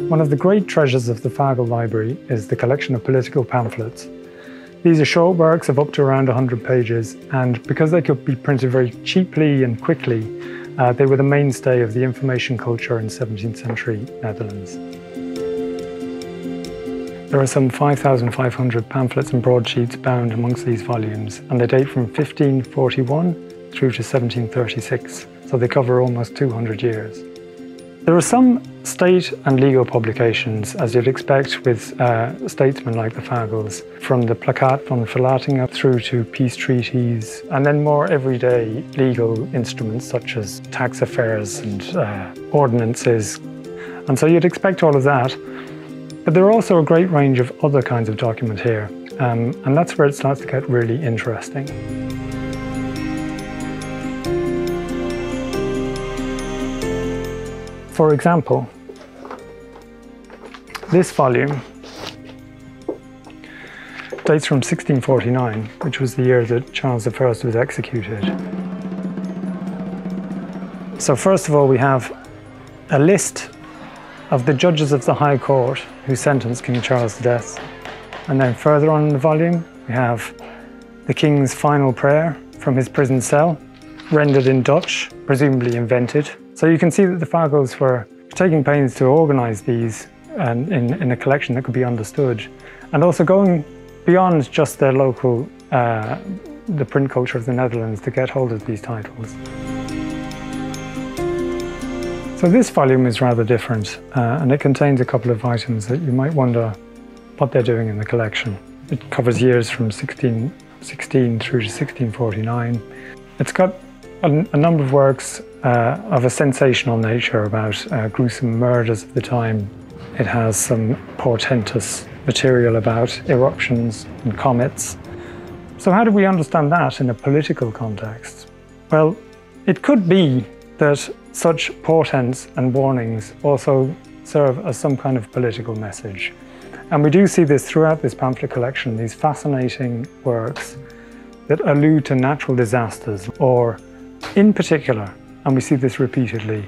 One of the great treasures of the Fagel Library is the collection of political pamphlets. These are short works of up to around 100 pages, and because they could be printed very cheaply and quickly, they were the mainstay of the information culture in 17th century Netherlands. There are some 5,500 pamphlets and broadsheets bound amongst these volumes, and they date from 1541 through to 1736, so they cover almost 200 years. There are some state and legal publications, as you'd expect with statesmen like the Fagels, from the Plakat van Verlating up through to peace treaties, and then more everyday legal instruments such as tax affairs and ordinances. And so you'd expect all of that. But there are also a great range of other kinds of document here, and that's where it starts to get really interesting. For example, this volume dates from 1649, which was the year that Charles I was executed. So first of all, we have a list of the judges of the High Court who sentenced King Charles to death. And then further on in the volume, we have the King's final prayer from his prison cell, rendered in Dutch, presumably invented. So you can see that the Fagels were taking pains to organise these in a collection that could be understood, and also going beyond just their local, the print culture of the Netherlands, to get hold of these titles. So this volume is rather different, and it contains a couple of items that you might wonder what they're doing in the collection. It covers years from 1616 through to 1649. It's got a number of works of a sensational nature about gruesome murders of the time. It has some portentous material about eruptions and comets. So how do we understand that in a political context? Well, it could be that such portents and warnings also serve as some kind of political message. And we do see this throughout this pamphlet collection, these fascinating works that allude to natural disasters, or in particular, and we see this repeatedly,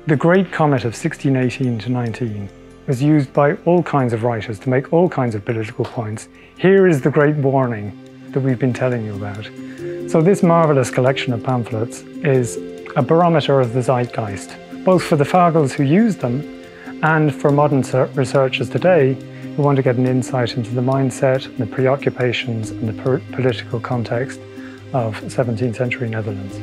the Great Comet of 1618 to 19 was used by all kinds of writers to make all kinds of political points. Here is the great warning that we've been telling you about. So this marvellous collection of pamphlets is a barometer of the zeitgeist, both for the Fagels who used them and for modern researchers today who want to get an insight into the mindset and the preoccupations and the political context of 17th century Netherlands.